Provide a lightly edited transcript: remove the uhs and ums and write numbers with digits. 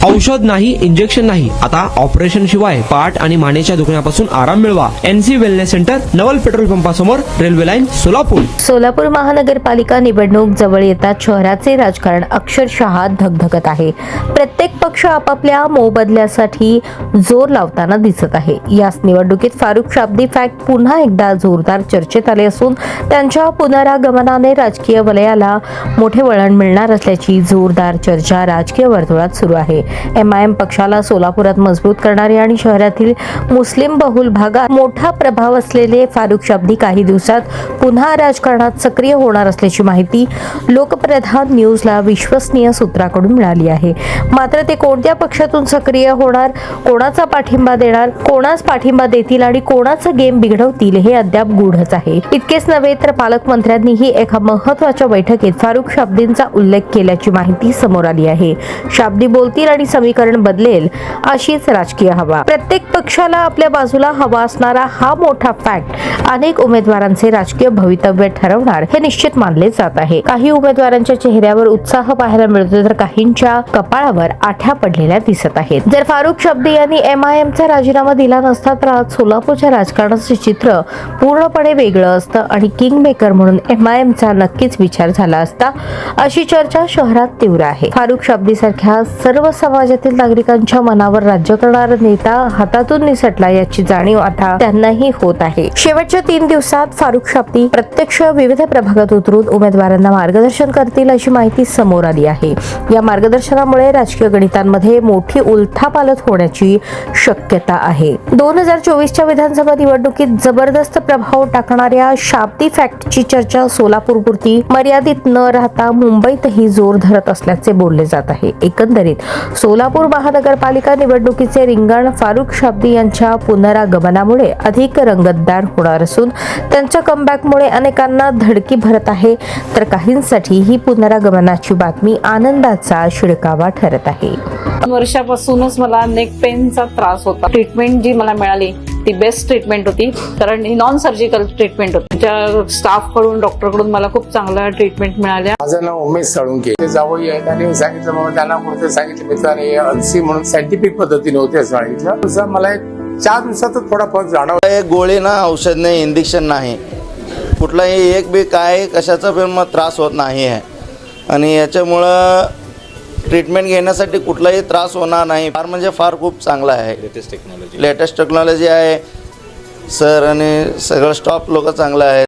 औषध नाही, इंजेक्शन नाही, आता ऑपरेशन शिवाय पाठ आणि मानेच्या दुखण्यापासून आराम मिळवा. NC वेलनेस सेंटर, नवल पेट्रोल पंपासमोर, रेल्वे लाईन, सोलापूर. सोलापूर महानगरपालिका निवडणूक जवळ येतात शहराचे राजकारण अक्षरशः धगधगत आहे. प्रत्येक पक्ष आपापल्या मोबदल्यासाठी जोर लावताना दिसत आहे. याच निवडणुकीत फारुख शाब्दी फॅक्ट पुन्हा एकदा जोरदार चर्चेत आले असून त्यांच्या पुनरागमनाने राजकीय वलयाला मोठे वळण मिळणार असल्याची जोरदार चर्चा राजकीय वर्तुळात सुरू आहे. MIM पक्षाला सोलापुरात मजबूत करणारे आणि शहरातील मुस्लिम बहुल भागात मोठा प्रभाव असलेले फारुख शाब्दी काही दिवसात पुन्हा राजकारणात सक्रिय होणार असल्याची माहिती लोकप्रधान न्यूजला विश्वसनीय सूत्राकडून मिळाली आहे. मात्र ते कोणत्या पक्षातून सक्रिय होणार, कोणाचा पाठिंबा देणार, कोणास पाठिंबा देतील आणि कोणाचा गेम बिघडवतील हे अद्याप गूढच आहे. इतकेच नव्हे तर पालकमंत्र्यांनीही एका महत्त्वाच्या बैठकीत फारुख शाब्दींचा उल्लेख केल्याची माहिती समोर आली आहे. शाब्दी बोलतील आणि समीकरण बदलेल अशीच राजकीय हवा. प्रत्येक पक्षाला आपल्या बाजूला हवा असणारा हा मोठा फॅक्ट अनेक उमेदवारांचे राजकीय भवितव्य ठरवणार हे निश्चित मानले जात आहे. काही उमेदवारांच्या चेहऱ्यावर उत्साह पाहायला मिळतो तर काहींच्या कपाळावर आठ्या पडलेल्या दिसत आहेत. जर फारुख शाब्दी यांनी MIMचा राजीनामा दिला नसता तर आज सोलापूरच्या राजकारणाचे चित्र पूर्णपणे वेगळं असतं आणि किंग मेकर म्हणून MIMचा नक्कीच विचार झाला असता, अशी चर्चा शहरात तीव्र आहे. फारुख शाब्दी सारख्या सर्व समाजातील नागरिकांच्या मनावर राज्य करणारा नेता हातातून निसटला याची जाणीव आता त्यांनाही होत आहे. शेवटच्या 3 दिवसात फारुख शाब्दी प्रत्यक्ष विविध प्रभागात उतरून उमेदवारांना मार्गदर्शन करतील अशी माहिती समोर आली आहे. या मार्गदर्शनामुळे राजकीय गणितांमध्ये मोठी उलथापालथ होण्याची शक्यता आहे. 2024च्या विधानसभा निवडणुकीत जबरदस्त प्रभाव टाकणाऱ्या शाब्दी फॅक्टची चर्चा सोलापूरपुरती मर्यादित न राहता मुंबईतही जोर धरत असल्याचे बोलले जात आहे. एकंदरीत सोलापूर महानगरपालिका निवडणुकीचे रिंगण फारुख शाब्दी यांच्या पुनरागमनामुळे अधिक रंगतदार होणार असून त्यांच्या कमबॅकमुळे अनेकांना धडकी भरत आहे, तर काहींसाठी ही पुनरागमनाची बातमी आनंदाचा शिडकावा ठरत आहे. 2 वर्षापासूनच मला नेक पेनचा त्रास होता. ट्रीटमेंट जी मला मिळाली ती बेस्ट ट्रीटमेंट होती, कारण ही नॉन सर्जिकल ट्रीटमेंट होती. त्या स्टाफ कडून, डॉक्टर कडून मला खूप चांगल्या ट्रीटमेंट मिळाल्या. माझं नाव उमेश साळुंके. ते जावई आहेत आणि सांगितलं मग त्यांना कुठे सांगितलं मित्राने NC म्हणून सायंटिफिक पद्धतीने होते असं सांगितलं. मला 4 दिवसातच थोडा फरक जाणवला. गोळी ना, औषध नाही, इंजेक्शन नाही, कुठलाही एक बी काय कशाचा पण मग त्रास होत नाही आहे आणि याच्यामुळं ट्रीटमेंट घेण्यासाठी कुठलाही त्रास होणार नाही. फार म्हणजे फार खूप चांगला आहे. लेटेस्ट टेक्नॉलॉजी आहे सर आणि सगळं स्टाफ लोक चांगलं आहे.